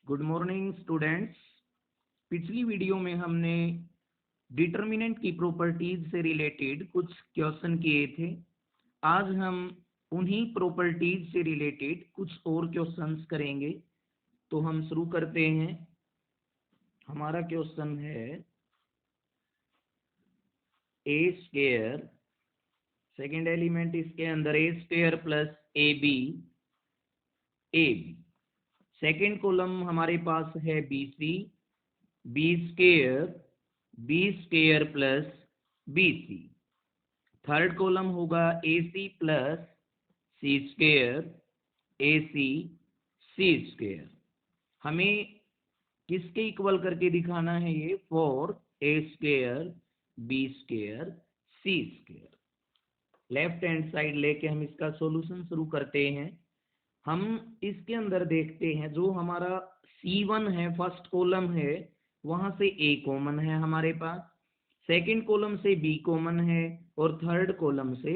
Good morning students. पिछली video में हमने डिटर्मिनेंट की प्रॉपर्टीज से रिलेटेड कुछ क्वेश्चन किए थे। आज हम उन्हीं प्रॉपर्टीज से रिलेटेड कुछ और क्वेश्चंस करेंगे। तो हम शुरू करते हैं। हमारा क्वेश्चन है ए स्क्वायर, सेकेंड एलिमेंट इसके अंदर A square plus A B. Second column हमारे पास है B C, B square plus B C. Third column होगा A C plus C square, A C C square. हमें किसके इक्वल करके दिखाना है ये? Four A square B square C square. Left hand side लेके हम इसका सॉल्यूशन शुरू करते हैं। हम इसके अंदर देखते हैं जो हमारा C1 है, फर्स्ट कॉलम है, वहां से A कॉमन है हमारे पास, सेकंड कॉलम से B कॉमन है और थर्ड कॉलम से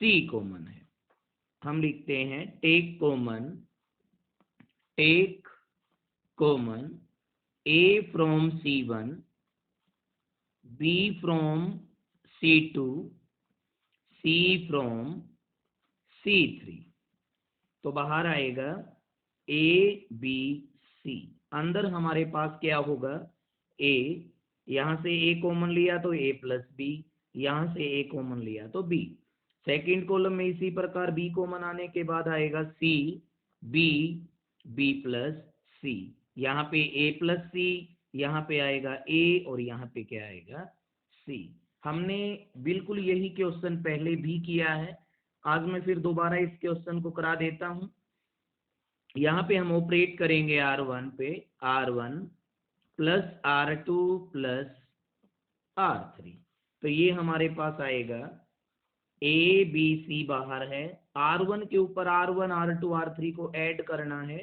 C कॉमन है। हम लिखते हैं take common A from C1, B from C2, C from C3। तो बाहर आएगा ए बी सी। अंदर हमारे पास क्या होगा? ए, यहां से ए कॉमन लिया तो ए प्लस बी, यहां से ए कॉमन लिया तो बी। सेकंड कॉलम में इसी प्रकार बी कॉमन आने के बाद आएगा सी, बी, बी प्लस सी। यहाँ पे ए प्लस सी, यहाँ पे आएगा ए और यहाँ पे क्या आएगा? सी। हमने बिल्कुल यही क्वेश्चन पहले भी किया है। आज मैं फिर दोबारा इस क्वेश्चन को करा देता हूं। यहाँ पे हम ऑपरेट करेंगे R1 पे, R1 plus R2 plus R3। तो ये हमारे पास आएगा ए बी सी बाहर है, R1 के ऊपर R1 R2 R3 को ऐड करना है।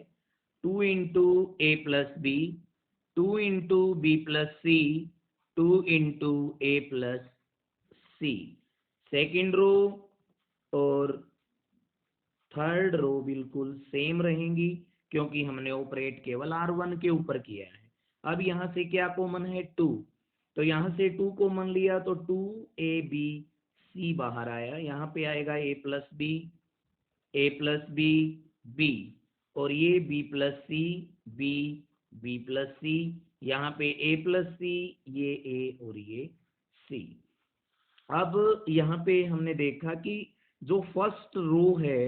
2 into A plus B, 2 into B plus C, 2 into A plus C. Second row और थर्ड रो बिल्कुल सेम रहेंगी क्योंकि हमने ऑपरेट केवल R1 के ऊपर किया है। अब यहाँ से क्या कॉमन है? 2। तो यहाँ से 2 कॉमन लिया तो 2 ए बी सी बाहर आया। यहाँ पे आएगा ए प्लस बी बी, और ये B plus C B, B plus C, यहाँ पे ए प्लस सी, ये ए और ये सी। अब यहाँ पे हमने देखा कि जो फर्स्ट रो है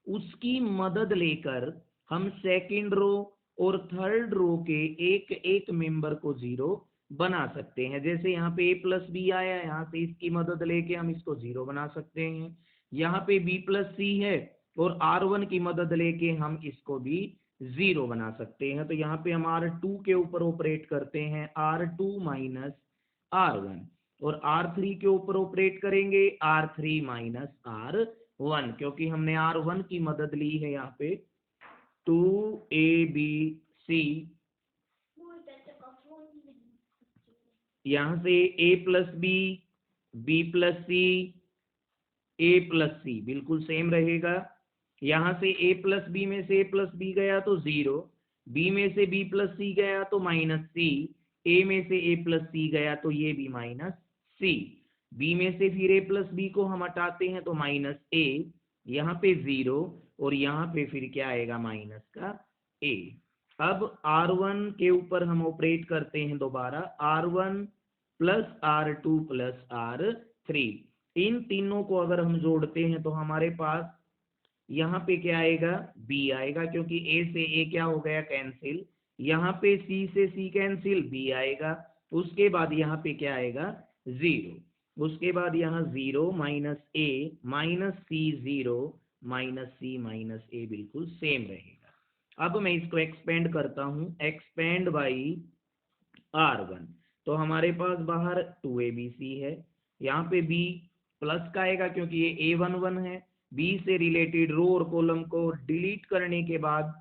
उसकी मदद लेकर हम सेकंड रो और थर्ड रो के एक एक मेंबर को जीरो बना सकते हैं। जैसे यहाँ पे ए प्लस बी आया, यहाँ से इसकी मदद लेके हम इसको जीरो बना सकते हैं। यहाँ पे बी प्लस सी है और R1 की मदद लेके हम इसको भी जीरो बना सकते हैं। तो यहाँ पे हम R2 के ऊपर ऑपरेट करते हैं, R2 माइनस R1, और R3 के ऊपर ऑपरेट करेंगे R3 माइनस R1, क्योंकि हमने R1 की मदद ली है। यहाँ पे 2ABC, यहाँ से A plus B plus C, A plus C बिल्कुल सेम रहेगा। यहाँ से ए प्लस बी में से ए प्लस बी गया तो जीरो, बी में से बी प्लस सी गया तो माइनस सी, ए में से ए प्लस सी गया तो ये भी माइनस सी, बी में से फिर ए प्लस बी को हम हटाते हैं तो माइनस ए, यहाँ पे जीरो और यहाँ पे फिर क्या आएगा? माइनस का ए। अब R1 के ऊपर हम ऑपरेट करते हैं दोबारा, R1 plus R2 plus R3। इन तीनों को अगर हम जोड़ते हैं तो हमारे पास यहाँ पे क्या आएगा? B आएगा, क्योंकि A से A क्या हो गया? कैंसिल। यहाँ पे C से C कैंसिल, B आएगा। उसके बाद यहाँ पे क्या आएगा? जीरो। उसके बाद यहाँ zero minus A minus C, zero minus C minus A बिल्कुल सेम रहेगा। अब मैं इसको एक्सपेंड करता हूँ, एक्सपेंड बाई R1। तो हमारे पास बाहर 2ABC है, यहाँ पे B प्लस का आएगा क्योंकि ये A11 है। B से रिलेटेड रो और कॉलम को डिलीट करने के बाद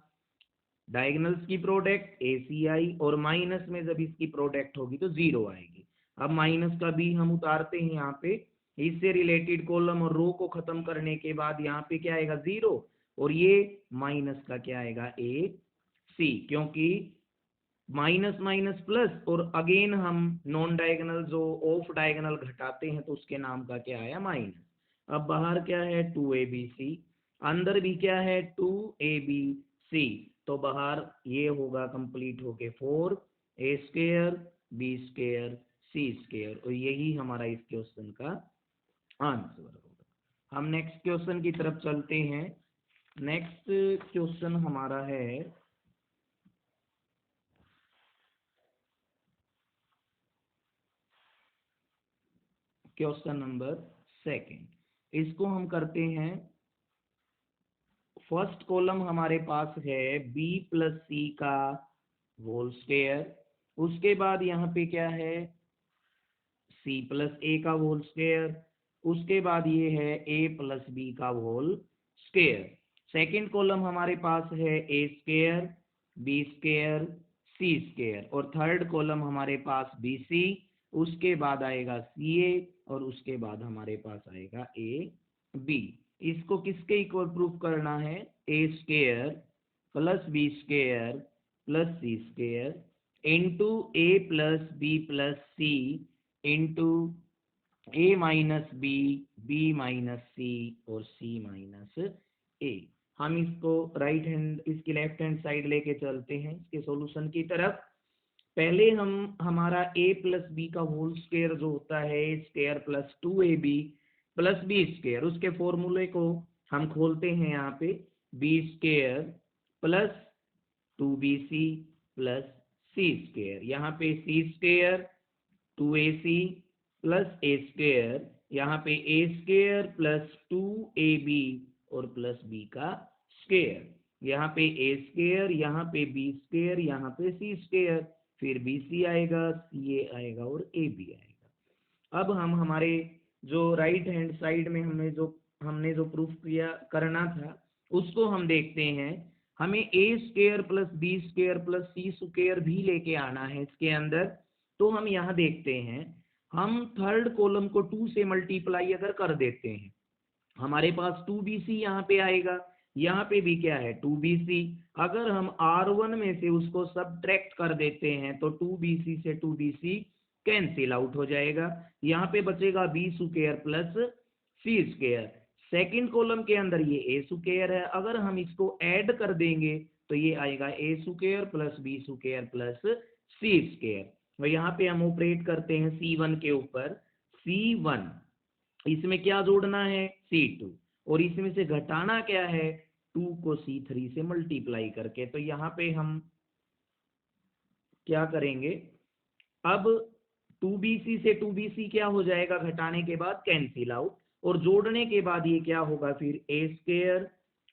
डायगोनल्स की प्रोडक्ट ACI, और माइनस में जब इसकी प्रोडक्ट होगी तो जीरो आएगी। अब माइनस का B हम उतारते हैं यहाँ पे, इससे रिलेटेड कॉलम और रो को खत्म करने के बाद यहाँ पे क्या आएगा? जीरो, और ये माइनस का क्या आएगा? सी, क्योंकि माइनस माइनस प्लस और अगेन हम नॉन डायगोनल जो ऑफ डायगोनल घटाते हैं तो उसके नाम का क्या आया, माइनस। अब बाहर क्या है, 2abc, अंदर भी क्या है, 2abc, तो बाहर ये होगा कंप्लीट होके 4a² b² c², और यही हमारा इस क्वेश्चन का आंसर होगा। हम नेक्स्ट क्वेश्चन की तरफ चलते हैं। नेक्स्ट क्वेश्चन हमारा है क्वेश्चन नंबर 2। इसको हम करते हैं, फर्स्ट कॉलम हमारे पास है b प्लस सी का होल स्क्वायर, उसके बाद यहाँ पे क्या है, c प्लस ए का होल स्क्वायर, उसके बाद ये है a प्लस बी का होल स्क्वायर। सेकेंड कॉलम हमारे पास है a², b², c², और थर्ड कॉलम हमारे पास bc, उसके बाद आएगा ca, और उसके बाद हमारे पास आएगा ab। इसको किसके इक्वल प्रूफ करना है, a² plus b² plus c² into a plus B plus C into a minus B, B minus C, और c माइनस ए। हम इसको राइट हैंड, इसकी लेफ्ट हैंड साइड लेके चलते हैं इसके सॉल्यूशन की तरफ। पहले हम हमारा a प्लस बी का होल स्क्वायर जो होता है square plus 2ab plus b², उसके फॉर्मूले को हम खोलते हैं यहाँ पे, b² plus 2bc plus c², यहाँ पे c² 2ac प्लस a², यहाँ पे a² प्लस 2ab और प्लस b का स्क्वायर, यहाँ पे a², यहाँ पे b², यहाँ पे c², फिर bc आएगा, ca आएगा और ab आएगा। अब हम हमारे जो राइट हैंड साइड में हमने जो प्रूफ किया करना था उसको हम देखते हैं। हमें a² plus b² plus c² भी लेके आना है इसके अंदर। तो हम यहाँ देखते हैं, हम थर्ड कॉलम को 2 से मल्टीप्लाई अगर कर देते हैं, हमारे पास 2bc यहाँ पे आएगा, यहाँ पे भी क्या है 2bc, अगर हम r1 में से उसको सब्ट्रैक्ट कर देते हैं तो 2bc से 2bc कैंसिल आउट हो जाएगा, यहाँ पे बचेगा b² plus c²। Second column के अंदर ये a² है, अगर हम इसको ऐड कर देंगे तो ये आएगा a² plus b² plus c²। और यहाँ पे हम ऑपरेट करते हैं c1 के ऊपर, c1 इसमें क्या जोड़ना है, c2, और इसमें से घटाना क्या है, 2 को c3 से मल्टीप्लाई करके। तो यहाँ पे हम क्या करेंगे, अब 2bc से 2bc क्या हो जाएगा, घटाने के बाद कैंसिल आउट, और जोड़ने के बाद ये क्या होगा फिर a²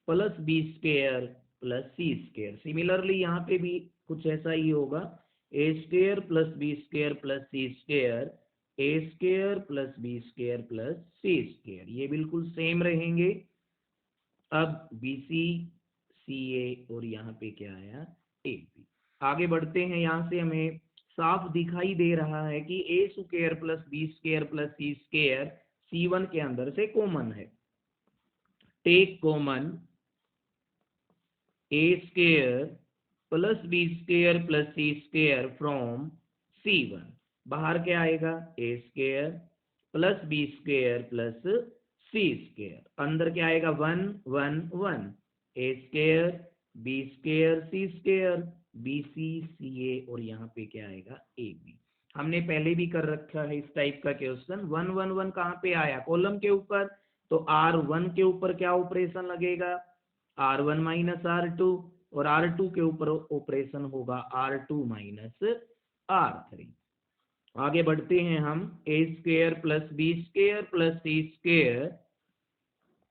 plus b² plus c²। Similarly यहाँ पे भी कुछ ऐसा ही होगा, a² plus b² plus c², a² plus b² plus c², ये बिल्कुल सेम रहेंगे। अब bc, ca और यहाँ पे क्या आया, ab। आगे बढ़ते हैं, यहाँ से हमें साफ दिखाई दे रहा है कि a² plus b² plus c² c1 के अंदर से कॉमन है। Take common a² plus b² plus c² from c1, बाहर क्या आएगा, a² plus b² plus c², अंदर क्या आएगा 1 1 1, a² b² c², bc ca, और यहाँ पे क्या आएगा ab। हमने पहले भी कर रखा है इस टाइप का क्वेश्चन। 1 1 1 कहाँ पे आया, कॉलम के ऊपर, तो r1 के ऊपर क्या ऑपरेशन लगेगा, r1 माइनस r2, और r2 के ऊपर ऑपरेशन होगा r2 माइनस r3। आगे बढ़ते हैं हम, a² plus b² plus c²,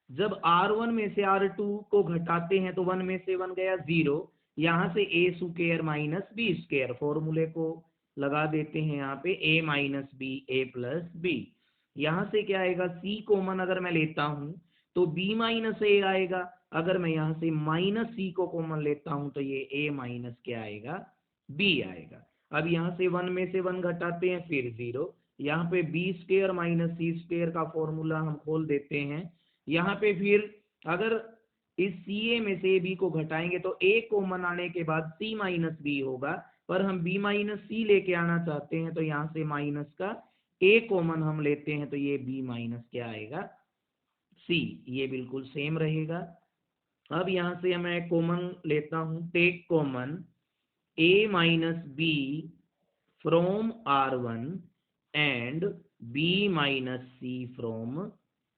जब r1 में से r2 को घटाते हैं तो 1 में से 1 गया 0, यहाँ से a² माइनस b², फॉर्मूले को लगा देते हैं यहाँ पे, a minus B A plus B, यहाँ से क्या आएगा, c कॉमन अगर मैं लेता हूँ तो b माइनस ए आएगा, अगर मैं यहाँ से माइनस c को कॉमन लेता हूँ तो ये a माइनस क्या आएगा, b आएगा। अब यहाँ से 1 में से 1 घटाते हैं फिर 0, यहाँ पे b² माइनस c² का फॉर्मूला हम खोल देते हैं, यहाँ पे फिर अगर इस सी ए में से बी को घटाएंगे तो ए कॉमन आने के बाद सी माइनस बी होगा, पर हम बी माइनस सी लेके आना चाहते हैं तो यहाँ से माइनस का ए कॉमन हम लेते हैं तो ये बी माइनस क्या आएगा सी, ये बिल्कुल सेम रहेगा। अब यहाँ से मैं कॉमन लेता हूँ, take common A minus B from R1 and B minus C from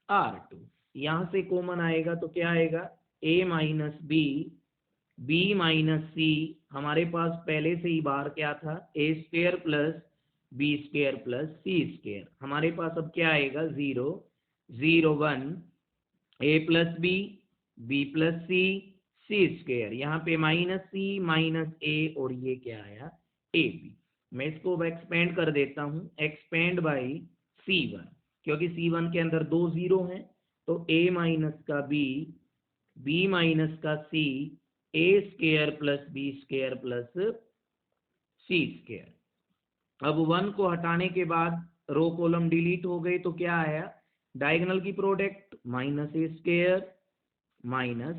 R2। यहाँ से कॉमन आएगा तो क्या आएगा A minus B minus C, हमारे पास पहले से ही बाहर क्या था A square plus B square plus C square, हमारे पास अब क्या आएगा 0 0 1 A plus B plus C square, यहाँ पे माइनस सी माइनस ए और ये क्या आया ए बी। मैं इसको एक्सपेंड कर देता हूँ, एक्सपेंड बाई C1, क्योंकि C1 के अंदर 2 0 हैं तो a माइनस का बी माइनस का C, A square plus B square plus C square. अब 1 को हटाने के बाद रो कॉलम डिलीट हो गए तो क्या आया डायगोनल की product minus A square minus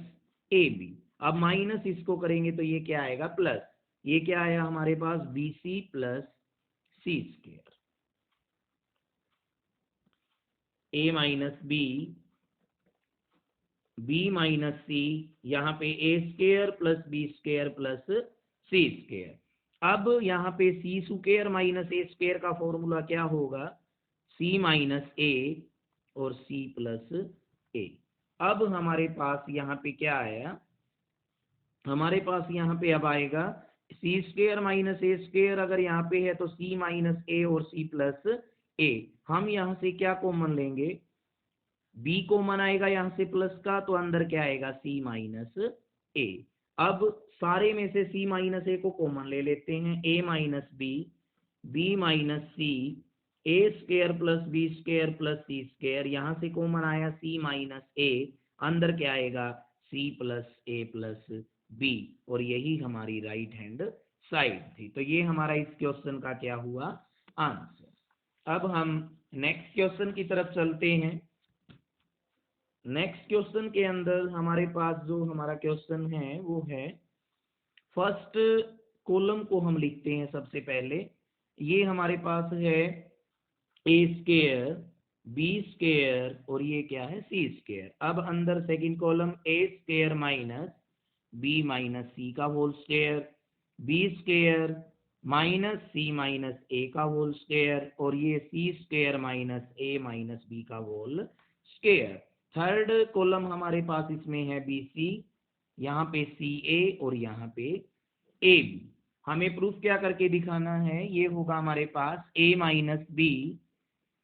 A B. अब माइनस इसको करेंगे तो ये क्या आएगा प्लस, ये क्या आया हमारे पास B C plus C square, A minus B minus C, यहाँ पे A square plus B square plus C square. अब यहाँ पे C square minus A square का फॉर्मूला क्या होगा सी माइनस ए और सी प्लस ए। अब हमारे पास यहाँ पे क्या आया, हमारे पास यहाँ पे अब आएगा सी स्क्वेयर माइनस ए स्क्वेयर, अगर यहाँ पे है तो सी माइनस ए और सी प्लस ए। हम यहाँ से क्या कॉमन लेंगे, बी कॉमन आएगा यहाँ से प्लस का तो अंदर क्या आएगा सी माइनस ए। अब सारे में से सी माइनस ए को कॉमन ले लेते हैं, A minus B minus C, A square plus B square plus C square, यहाँ से कॉमन आया सी माइनस ए, अंदर क्या आएगा सी प्लस ए प्लस बी, और यही हमारी राइट हैंड साइड थी। तो ये हमारा इस क्वेश्चन का क्या हुआ आंसर। अब हम नेक्स्ट क्वेश्चन की तरफ चलते हैं। नेक्स्ट क्वेश्चन के अंदर हमारे पास जो हमारा क्वेश्चन है वो है, फर्स्ट कॉलम को हम लिखते हैं सबसे पहले, ये हमारे पास है ए स्क्वेयर बी स्क्वेयर और ये क्या है सी स्क्वेयर। अब अंदर second column A square minus B minus C का whole square, B square minus C minus A का होल स्क्वेयर, और ये C square minus A minus B का होल स्क्वेयर। थर्ड कॉलम हमारे पास इसमें है बी सी, यहाँ पे सी ए और यहाँ पे ए बी। हमें प्रूफ क्या करके दिखाना है, ये होगा हमारे पास A minus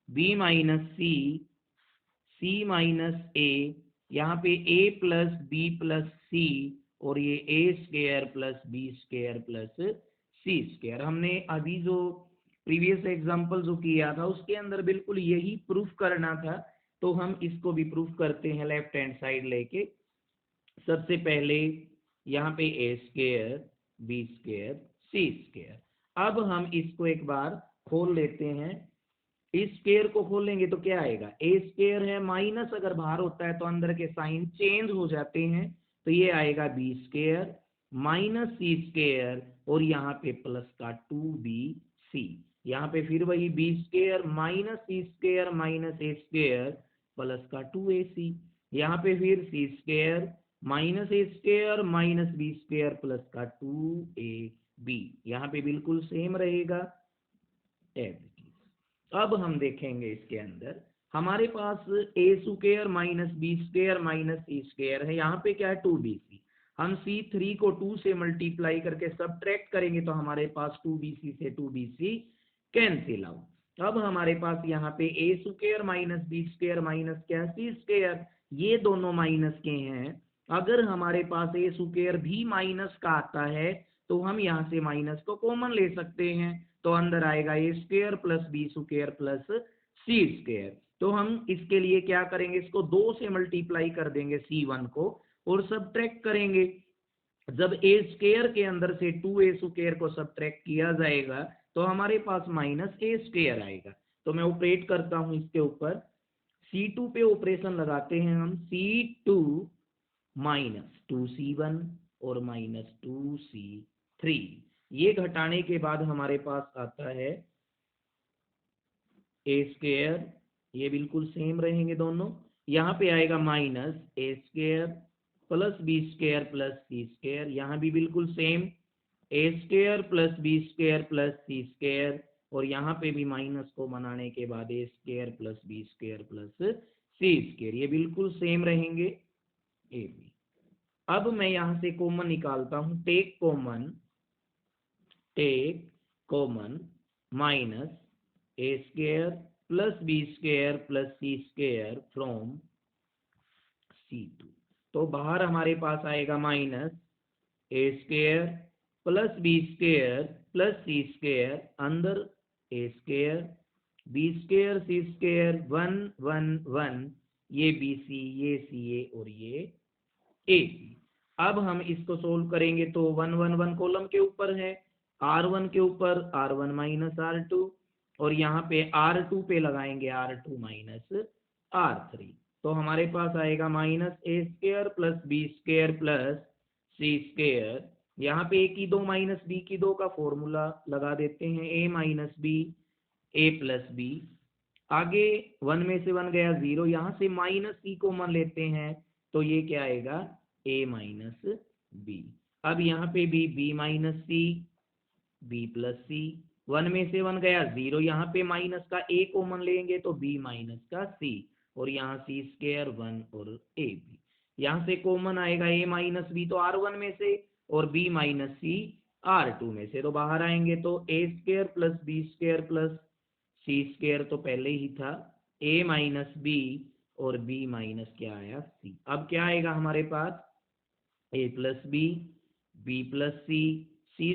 B minus C minus A, यहाँ पे A plus B plus C और ये A square plus B square plus C square. हमने अभी जो प्रीवियस एग्जांपल जो किया था उसके अंदर बिल्कुल यही प्रूफ करना था, तो हम इसको भी प्रूफ करते हैं लेफ्ट हैंड साइड लेके। सबसे पहले यहाँ पे A square B square C square. अब हम इसको एक बार खोल लेते हैं, इस स्क्वेयर को खोलेंगे तो क्या आएगा ए स्क्वेयर है, माइनस अगर बाहर होता है तो अंदर के साइन चेंज हो जाते हैं, तो ये आएगा B square minus C square और यहाँ पे प्लस का 2bc, यहाँ पे फिर वही B square minus C square minus A square plus का 2ac, यहाँ पे फिर C square minus A square minus B square plus का 2ab, यहाँ पे बिल्कुल सेम रहेगा। अब हम देखेंगे इसके अंदर हमारे पास A square minus B square minus C square है, यहाँ पे क्या है 2bc, हम c3 को 2 से मल्टीप्लाई करके सब्ट्रैक्ट करेंगे तो हमारे पास 2bc से 2bc कैंसिल आउट। अब हमारे पास यहाँ पे A square minus B square minus क्या सी स्क्वेयर, ये दोनों माइनस के हैं, अगर हमारे पास ए स्क्वेयर भी माइनस का आता है तो हम यहाँ से माइनस को कॉमन ले सकते हैं, तो अंदर आएगा A square plus B square plus C square. तो हम इसके लिए क्या करेंगे, इसको 2 से मल्टीप्लाई कर देंगे c1 को और सब्ट्रैक्ट करेंगे। जब ए स्क्वेयर के अंदर से 2a स्क्वेयर को सब्ट्रैक्ट किया जाएगा तो हमारे पास माइनस ए स्क्वेयर आएगा। तो मैं ऑपरेट करता हूं इसके ऊपर, c2 पे ऑपरेशन लगाते हैं हम, c2 -2c1 और -2c3। ये घटाने के बाद हमारे पास आता है ए स्क्वेयर, ये बिल्कुल सेम रहेंगे दोनों। यहाँ पे आएगा -a² plus b² plus c², यहाँ भी बिल्कुल same a² plus b² plus c², और यहाँ पे भी माइनस को बनाने के बाद a² plus b² plus c², ये बिल्कुल सेम रहेंगे ए बी। अब मैं यहाँ से कॉमन निकालता हूँ, take common -a² plus b² plus c² from C2। तो बाहर हमारे पास आएगा -a² plus b² plus c², अंदर a², b² c², 1 1 1, ये bc, ये ca और ये ac। अब हम इसको सोल्व करेंगे तो 1 1 1 कॉलम के ऊपर है, r1 के ऊपर r1 माइनस r2, और यहाँ पे r2 पे लगाएंगे r2 माइनस r3। तो हमारे पास आएगा -a² plus b² plus c², यहाँ पे a की 2 माइनस b की 2 का फॉर्मूला लगा देते हैं, a minus b, a plus b। आगे 1 में से 1 गया 0, यहाँ से माइनस c कॉमन लेते हैं तो ये क्या आएगा, a माइनस b। अब यहाँ पे भी b minus c, b plus c, 1 में से 1 गया 0, यहाँ पे माइनस का a कॉमन लेंगे तो b माइनस का c, और यहाँ c² 1 और a b। यहाँ से कॉमन आएगा a माइनस b तो r1 में से, और b माइनस c r2 में से, तो बाहर आएंगे तो a² plus b² plus c² तो पहले ही था, a माइनस b और b माइनस क्या आया c। अब क्या आएगा हमारे पास, a plus b plus c²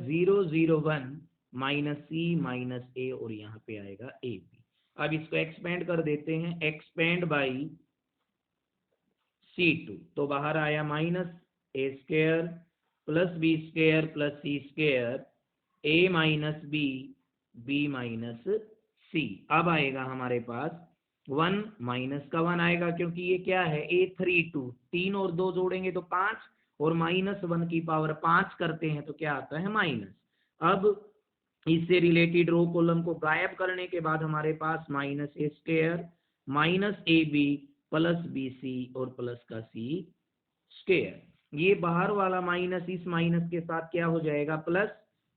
0 0 1 minus c minus a, और यहाँ पे आएगा a b। अब इसको एक्सपेंड कर देते हैं, एक्सपेंड बाई c2, तो बाहर आया -a² plus b² plus c², a minus b minus c। अब आएगा हमारे पास 1 माइनस का 1 आएगा, क्योंकि ये क्या है a32, 3 और 2 जोड़ेंगे तो 5, और -1 की पावर 5 करते हैं तो क्या आता है माइनस। अब इससे रिलेटेड रो कॉलम को गायब करने के बाद हमारे पास -a² minus ab plus bc और प्लस का c², ये बाहर वाला माइनस इस माइनस के साथ क्या हो जाएगा प्लस,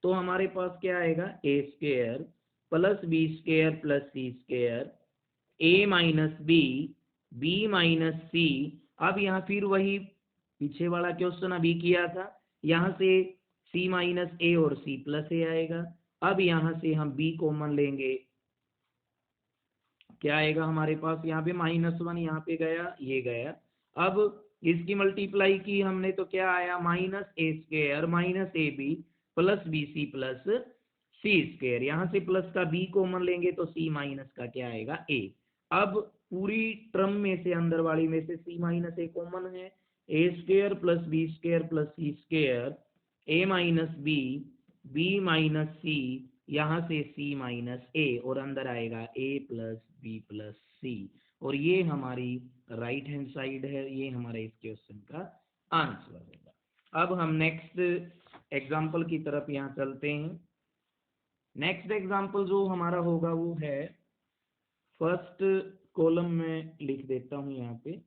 तो हमारे पास क्या आएगा a² plus b² plus c², a minus b minus c। अब यहाँ फिर वही पीछे वाला क्वेश्चन अभी किया था, यहाँ से c माइनस a और c प्लस a आएगा। अब यहाँ से हम b कॉमन लेंगे, क्या आएगा हमारे पास, यहाँ पे -1 यहाँ पे गया, ये गया। अब इसकी मल्टीप्लाई की हमने तो क्या आया, -a² minus ab plus bc plus c², यहाँ से प्लस का b कॉमन लेंगे तो c माइनस का क्या आएगा a। अब पूरी टर्म में से, अंदर वाली में से c माइनस a कॉमन है, a² plus b² plus c², a minus b minus c, यहाँ से c माइनस a, और अंदर आएगा a plus b plus c, और ये हमारी राइट हैंड साइड है, ये हमारे इस क्वेश्चन का आंसर होगा। अब हम नेक्स्ट एग्जाम्पल की तरफ यहाँ चलते हैं। नेक्स्ट एग्जाम्पल जो हमारा होगा वो है, फर्स्ट कॉलम में लिख देता हूँ यहाँ पे।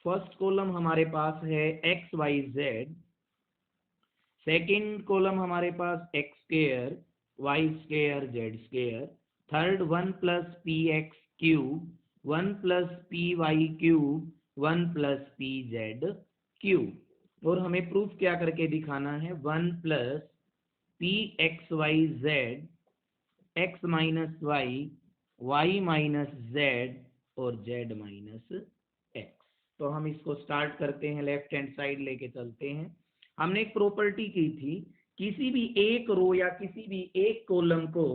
फर्स्ट कॉलम हमारे पास है X Y Z, second column हमारे पास x² y² z², third 1 plus P X cube, 1 plus P Y cube, 1 plus P Z cube. और हमें प्रूफ क्या करके दिखाना है, 1 plus P X Y Z, X minus Y minus Z और Z minus X. तो हम इसको स्टार्ट करते हैं, लेफ्ट हैंड साइड लेके चलते हैं। हमने एक प्रॉपर्टी की थी, किसी भी एक रो या किसी भी एक कॉलम को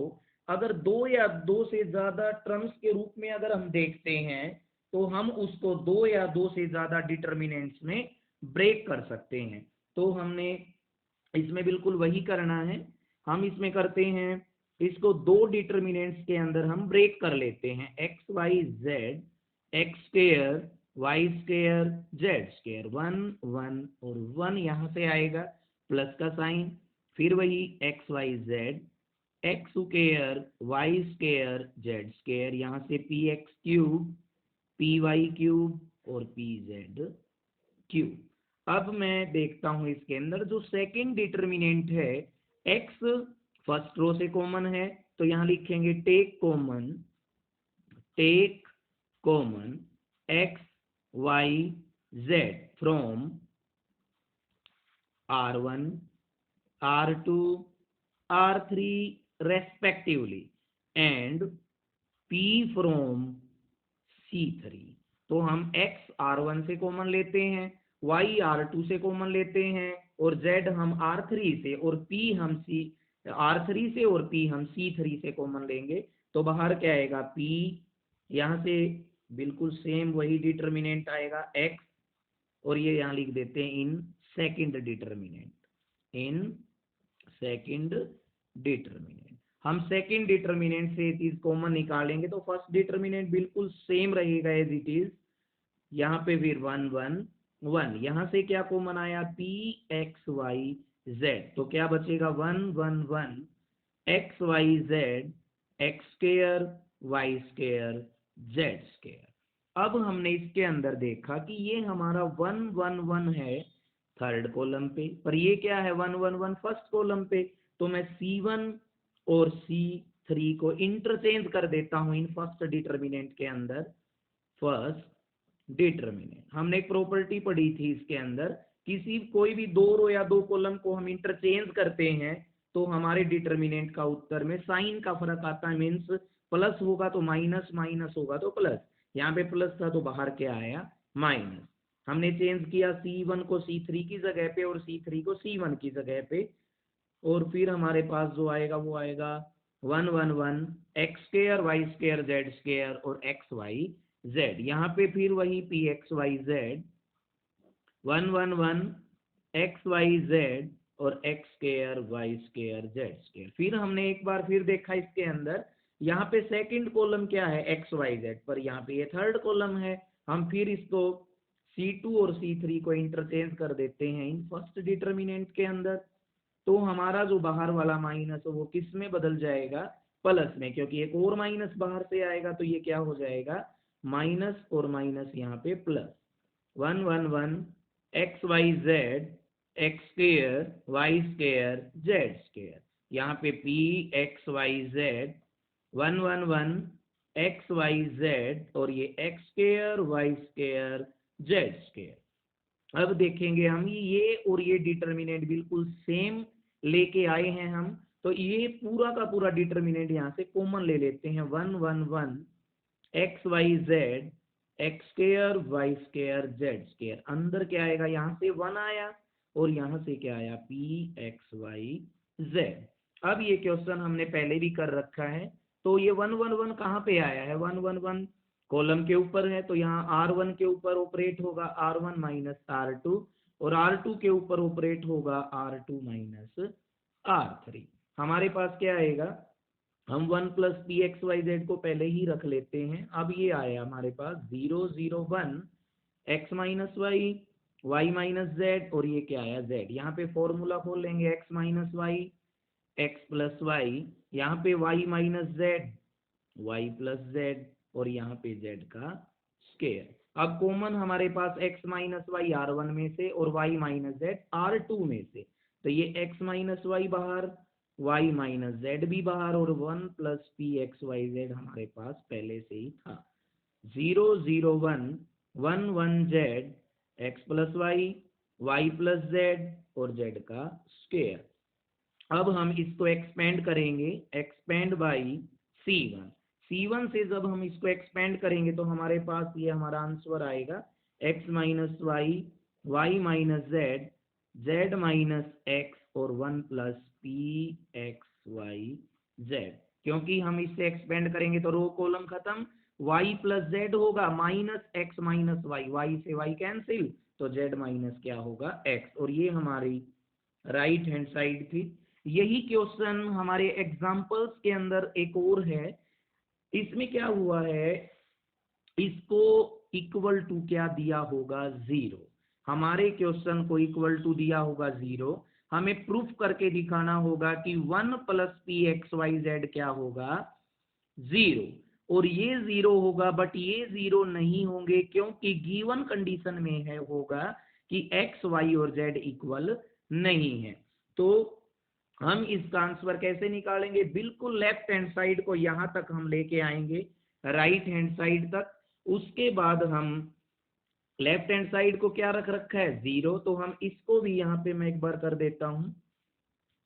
अगर 2 या 2 से ज्यादा टर्म्स के रूप में अगर हम देखते हैं तो हम उसको 2 या 2 से ज्यादा डिटर्मिनेंट्स में ब्रेक कर सकते हैं। तो हमने इसमें बिल्कुल वही करना है, हम इसमें करते हैं, इसको 2 डिटर्मिनेंट्स के अंदर हम ब्रेक कर लेते हैं, X Y Z x² Y square Z square, 1 1 और 1 यहाँ से आएगा प्लस का साइन, फिर वही X Y Z, X square Y square Z square, यहाँ से P X cube P Y cube और पी जेड क्यूब। अब मैं देखता हूं इसके अंदर जो सेकंड डिटर्मिनेंट है, एक्स फर्स्ट रो से कॉमन है तो यहां लिखेंगे take common X Y Z from R1 R2 R3 respectively and P from C3। तो हम x R1 से कॉमन लेते हैं, y R2 से कॉमन लेते हैं और z हम R3 से और p हम R3 से और p हम C3 से कॉमन लेंगे। तो बाहर क्या आएगा p, यहाँ से बिल्कुल सेम वही डिटर्मिनेंट आएगा x, और ये यहाँ लिख देते हैं इन सेकंड डिटर्मिनेंट। हम सेकंड डिटर्मिनेंट से चीज कॉमन निकालेंगे तो फर्स्ट डिटर्मिनेंट बिल्कुल सेम रहेगा एज इट इज, यहाँ पे फिर 1 1 1, यहाँ से क्या कॉमन आया पी एक्स वाई जेड, तो क्या बचेगा 1 1 1 X Y Z X square Y square Z square. अब हमने इसके अंदर देखा कि ये हमारा 1 1 1 है थर्ड कॉलम पे, पर ये क्या है 1 1 1 फर्स्ट कॉलम पे। तो मैं C1 और C3 को इंटरचेंज कर देता हूं इन फर्स्ट डिटर्मिनेंट के अंदर। फर्स्ट डिटर्मिनेंट, हमने एक प्रॉपर्टी पढ़ी थी इसके अंदर, कोई भी दो रो या दो कॉलम को हम इंटरचेंज करते हैं तो हमारे डिटर्मिनेंट का उत्तर में साइन का फर्क आता है, मीन्स प्लस होगा तो माइनस, माइनस होगा तो प्लस। यहाँ पे प्लस था तो बाहर क्या आया माइनस। हमने चेंज किया C1 को C3 की जगह पे और C3 को C1 की जगह पे, और फिर हमारे पास जो आएगा वो आएगा 1 1 1 X square Y square Z square और एक्स वाई जेड, यहाँ पे फिर वही P X Y Z 1 1 1 X Y Z और X square Y square Z square. फिर हमने एक बार फिर देखा इसके अंदर, यहाँ पे सेकंड कॉलम क्या है एक्स वाई जेड, पर यहाँ पे ये थर्ड कॉलम है। हम फिर इसको C2 और C3 को इंटरचेंज कर देते हैं इन फर्स्ट डिटर्मिनेंट के अंदर, तो हमारा जो बाहर वाला माइनस वो किस में बदल जाएगा प्लस में, क्योंकि एक और माइनस बाहर से आएगा तो ये क्या हो जाएगा माइनस और माइनस यहाँ पे plus. 1 1 1 X Y Z X square Y square Z square, यहाँ पे P X Y Z 1 1 1 X Y Z और ये X square Y square Z square. अब देखेंगे हम ये और ये डिटर्मिनेंट बिल्कुल सेम लेके आए हैं हम, तो ये पूरा का पूरा डिटर्मिनेंट यहाँ से कॉमन ले लेते हैं 1 1 1 X Y Z X square Y square Z square. अंदर क्या आएगा, यहाँ से 1 आया और यहाँ से क्या आया पी एक्स वाई जेड। अब ये क्वेश्चन हमने पहले भी कर रखा है, तो ये 1 1 1 कहाँ पे आया है 1 1 1 कॉलम के ऊपर है, तो यहाँ R1 के ऊपर ऑपरेट होगा R1 माइनस R2 और R2 के ऊपर ऑपरेट होगा R2 माइनस R3। हमारे पास क्या आएगा, हम 1 plus P X Y Z को पहले ही रख लेते हैं। अब ये आया हमारे पास 0 0 1 X minus Y Y minus Z और ये क्या आया जेड। यहाँ पे फॉर्मूला खोल लेंगे X minus Y X plus Y, यहाँ पे Y minus Z Y plus Z और यहाँ पे जेड का स्क्वायर। अब कॉमन हमारे पास x माइनस वाई R1 में से और y माइनस जेड R2 में से, तो ये x माइनस वाई बाहर y माइनस जेड भी बाहर और 1 plus P X Y Z हमारे पास पहले से ही था। 0 0 1 1 1 Z X plus Y plus Z और जेड का स्क्वायर। अब हम इसको एक्सपेंड करेंगे, एक्सपेंड बाई C1 से जब हम इसको एक्सपेंड करेंगे तो हमारे पास ये हमारा आंसर आएगा x minus Y minus Z minus X और 1 plus P X Y Z. क्योंकि हम इससे एक्सपेंड करेंगे तो रो कॉलम खत्म, y प्लस जेड होगा माइनस एक्स माइनस वाई से वाई कैंसिल, तो जेड माइनस क्या होगा x, और ये हमारी राइट हैंड साइड थी। यही क्वेश्चन हमारे एग्जाम्पल्स के अंदर एक और है, इसमें क्या हुआ है, इसको इक्वल टू क्या दिया होगा 0। हमारे क्वेश्चन को इक्वल टू दिया होगा 0। हमें प्रूफ करके दिखाना होगा कि 1 plus P X Y Z क्या होगा 0। और ये 0 होगा, बट ये 0 नहीं होंगे क्योंकि गिवन कंडीशन में है होगा कि एक्स वाई और जेड इक्वल नहीं है। तो हम इसका आंसर कैसे निकालेंगे, बिल्कुल लेफ्ट हैंड साइड को यहां तक हम लेके आएंगे, राइट हैंड साइड तक। उसके बाद हम लेफ्ट हैंड साइड को क्या रख रखा है 0, तो हम इसको भी यहाँ पे मैं एक बार कर देता हूं।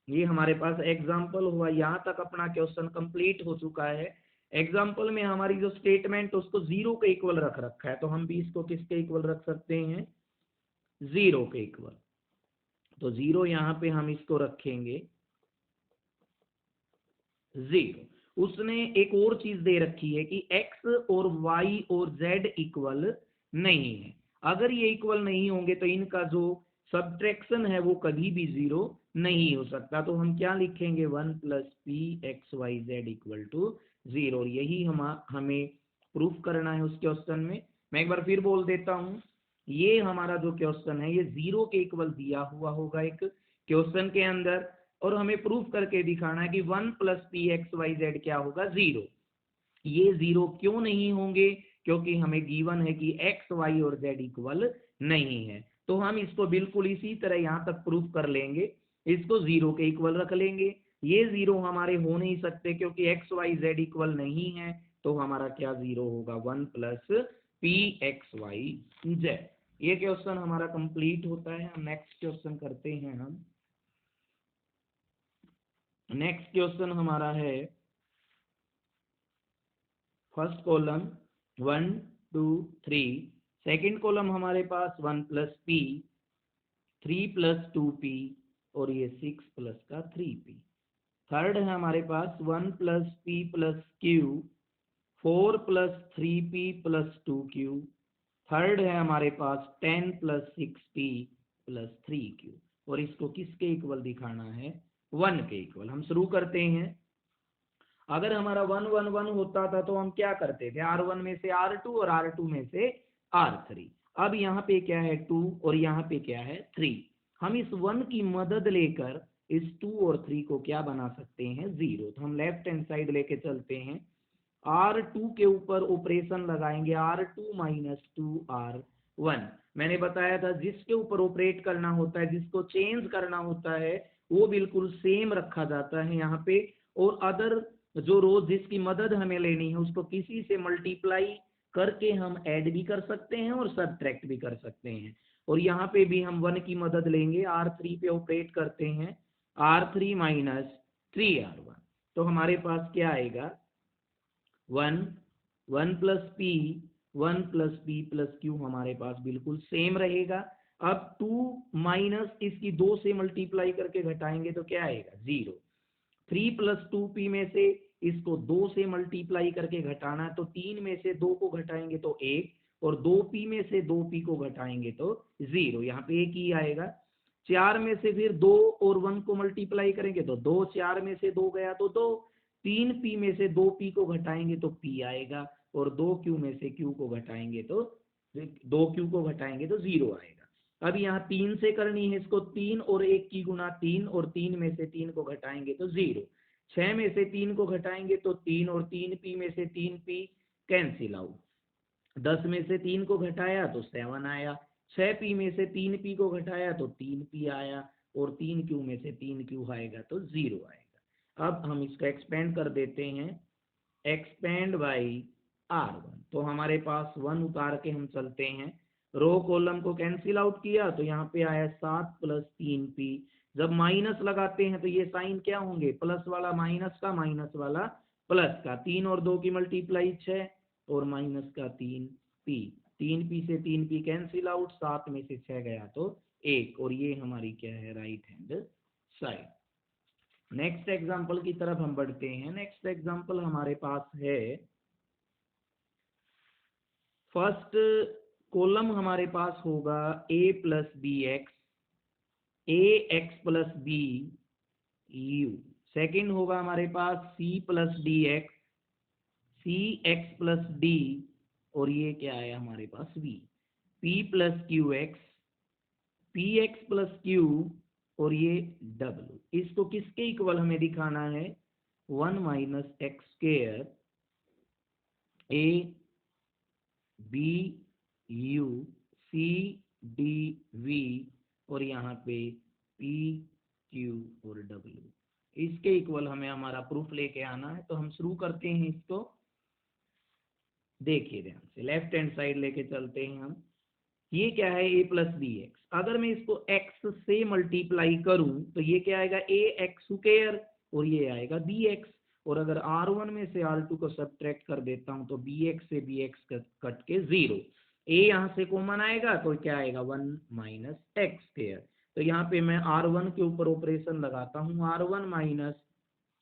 ये हमारे पास एग्जाम्पल हुआ, यहाँ तक अपना क्वेश्चन कंप्लीट हो चुका है। एग्जाम्पल में हमारी जो स्टेटमेंट उसको 0 के इक्वल रख रखा है, तो हम भी इसको किसके इक्वल रख सकते हैं 0 के इक्वल। तो 0 यहाँ पे हम इसको रखेंगे 0। उसने एक और चीज दे रखी है कि x और y और z इक्वल नहीं है। अगर ये इक्वल नहीं होंगे तो इनका जो सब्ट्रैक्शन है वो कभी भी 0 नहीं हो सकता। तो हम क्या लिखेंगे 1 plus P X Y Z equal to 0। और यही हमें प्रूफ करना है उस क्वेश्चन में। मैं एक बार फिर बोल देता हूँ, ये हमारा जो क्वेश्चन है ये 0 के इक्वल दिया हुआ होगा एक क्वेश्चन के अंदर, और हमें प्रूफ करके दिखाना है कि 1 plus P X Y Z क्या होगा 0। ये 0 क्यों नहीं होंगे, क्योंकि हमें गिवन है कि एक्स वाई और जेड इक्वल नहीं है। तो हम इसको बिल्कुल इसी तरह यहाँ तक प्रूफ कर लेंगे, इसको 0 के इक्वल रख लेंगे। ये 0 हमारे हो नहीं सकते क्योंकि एक्स वाई जेड इक्वल नहीं है, तो हमारा क्या 0 होगा 1 plus P X Y Z. ये क्वेश्चन हमारा कंप्लीट होता है। हम नेक्स्ट क्वेश्चन करते हैं। हम नेक्स्ट क्वेश्चन हमारा है फर्स्ट कॉलम 1 2 3, सेकेंड कॉलम हमारे पास 1 प्लस पी 3 प्लस 2p और ये 6 प्लस का 3p। थर्ड है हमारे पास 1 plus P plus Q 4 plus 3p plus 2q। Third है हमारे पास 10 प्लस 6p प्लस 3q। और इसको किसके इक्वल दिखाना है 1 के इक्वल। हम शुरू करते हैं। अगर हमारा 1 1 1 होता था तो हम क्या करते थे, R1 में से R2 और R2 में से R3। अब यहाँ पे क्या है 2 और यहाँ पे क्या है 3। हम इस 1 की मदद लेकर इस 2 और 3 को क्या बना सकते हैं 0। तो हम लेफ्ट हैंड साइड लेके चलते हैं, R2 के ऊपर ऑपरेशन लगाएंगे R2 माइनस 2R1। मैंने बताया था जिसके ऊपर ऑपरेट करना होता है, जिसको चेंज करना होता है, वो बिल्कुल सेम रखा जाता है यहाँ पे। और अदर जो रोज जिसकी मदद हमें लेनी है उसको किसी से मल्टीप्लाई करके हम ऐड भी कर सकते हैं और सब्ट्रैक्ट भी कर सकते हैं। और यहाँ पे भी हम 1 की मदद लेंगे, R3 पे ऑपरेट करते हैं, R3 माइनस 3R1। तो हमारे पास क्या आएगा 1 1 plus P 1 plus P plus Q हमारे पास बिल्कुल सेम रहेगा। अब 2 माइनस इसकी 2 से मल्टीप्लाई करके घटाएंगे तो क्या आएगा 0। 3 प्लस 2p में से इसको 2 से मल्टीप्लाई करके घटाना है, तो 3 में से 2 को घटाएंगे तो 1, और 2p में से 2p को घटाएंगे तो 0। यहाँ पे 1 ही आएगा। 4 में से फिर 2 और 1 को मल्टीप्लाई करेंगे तो 2, 4 में से 2 गया तो 2, 3p में से 2p को घटाएंगे तो p आएगा, और 2q में से q को घटाएंगे तो 2q को घटाएंगे तो 0 आएगा। अब यहाँ 3 से करनी है इसको, 3 और 1 की गुना 3, और 3 में से 3 को घटाएंगे तो 0। 6 में से 3 को घटाएंगे तो 3, और 3p में से 3p कैंसिल आउट। 10 में से 3 को घटाया तो 7 आया। 6p में से 3p को घटाया तो 3p आया, और 3q में से 3q आएगा तो 0 आएगा। अब हम इसको एक्सपेंड कर देते हैं, एक्सपेंड बाई R1। तो हमारे पास 1 उतार के हम चलते हैं, रो कॉलम को कैंसिल आउट किया तो यहाँ पे आया 7 प्लस 3p। जब माइनस लगाते हैं तो ये साइन क्या होंगे, प्लस वाला माइनस का, माइनस वाला प्लस का। 3 और 2 की मल्टीप्लाई 6, और माइनस का 3p। 3p से 3p कैंसिल आउट, 7 में से 6 गया तो 1, और ये हमारी क्या है right hand side. Next example की तरफ हम बढ़ते हैं। नेक्स्ट एग्जाम्पल हमारे पास है, फर्स्ट कॉलम हमारे पास होगा a plus B X, A X plus B U. सेकेंड होगा हमारे पास c plus D X, C X plus D और ये क्या आया हमारे पास v, p plus Q X, P X plus Q और ये w, इसको किसके इक्वल हमें दिखाना है, 1 minus X square A B U C D V और यहाँ पे पी क्यू और डब्ल्यू, इसके इक्वल हमें हमारा प्रूफ लेके आना है। तो हम शुरू करते हैं इसको, देखिए ध्यान से, लेफ्ट हैंड साइड लेके चलते हैं हम। ये क्या है, a प्लस बी एक्स, अगर मैं इसको x से मल्टीप्लाई करूं तो ये क्या आएगा, ए एक्स स्क्वायर और ये आएगा बी एक्स, और अगर r1 में से r2 को सब्ट्रैक्ट कर देता हूं तो bx से bx कट के 0, a यहाँ से कॉमन आएगा तो क्या आएगा 1 माइनस एक्स स्क्वायर। तो यहाँ पे मैं r1 के ऊपर ऑपरेशन लगाता हूँ, r1 माइनस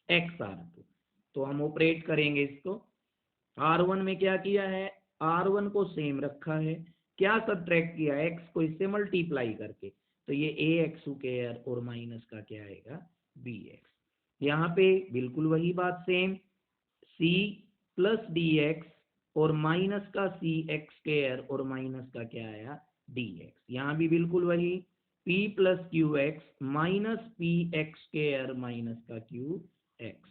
एक्स r2, तो हम ऑपरेट करेंगे इसको। r1 में क्या किया है, r1 को सेम रखा है, क्या सब्ट्रैक्ट किया, x को इससे मल्टीप्लाई करके, तो ये ए एक्स स्क्वायर और माइनस का क्या आएगा बी एक्स। यहाँ पे बिल्कुल वही बात same, c plus D x और माइनस का सी एक्स स्क्वायर और माइनस का क्या आया डी एक्स। यहाँ भी बिल्कुल वही, p plus Q x minus P x square minus का क्यू एक्स,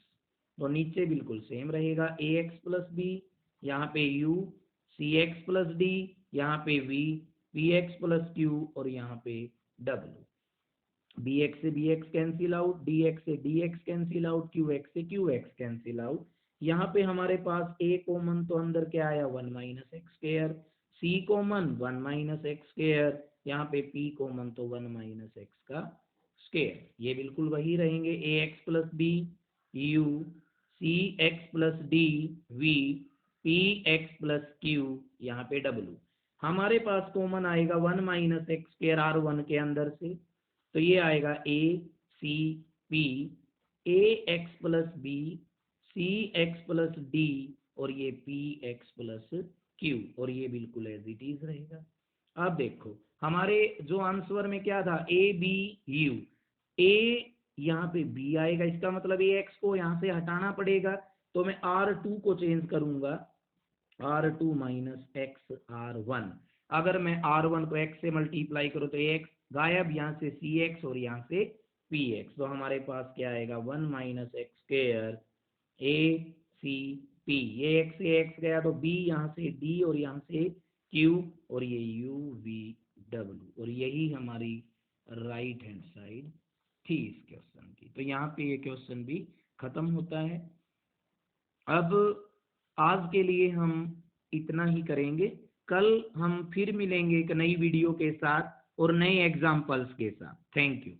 तो नीचे बिल्कुल सेम रहेगा, ए एक्स प्लस बी, यहाँ पे u C X plus D, यहाँ पे v P X plus Q और यहाँ पे w, बी एक्स से B X cancel out, D X से D X cancel out, Q X से क्यू एक्स कैंसिल आउट। यहाँ पे हमारे पास a कॉमन तो अंदर क्या आया 1 minus x square, c common 1 minus x square, यहाँ पे p कॉमन तो 1 माइनस एक्स का स्क्वायर, ये बिल्कुल वही रहेंगे, A X plus B U C X plus D V P X plus Q, यहाँ पे w, हमारे पास कॉमन आएगा 1 माइनस एक्स स्क्वायर r1 के अंदर से, तो ये आएगा A C P A X plus B C X plus D और ये पी एक्स प्लस क्यू, और ये बिल्कुल एज इट इज रहेगा। अब देखो हमारे जो आंसर में क्या था, ए बी यू, ए यहाँ पे बी आएगा, इसका मतलब ए एक्स को यहाँ से हटाना पड़ेगा, तो मैं r2 को चेंज करूंगा, r2 माइनस एक्स r1, अगर मैं r1 को x से मल्टीप्लाई करूँ तो x गायब, यहाँ से cx और यहाँ से px, तो हमारे पास क्या आएगा 1 minus x square A C P, ये x से x गया तो b, यहाँ से d और यहाँ से q और ये u v w, और यही हमारी राइट हैंड साइड थी इस क्वेश्चन की। तो यहाँ पे ये क्वेश्चन भी खत्म होता है। अब आज के लिए हम इतना ही करेंगे, कल हम फिर मिलेंगे एक नई वीडियो के साथ और नए एग्जाम्पल्स के साथ। Thank you.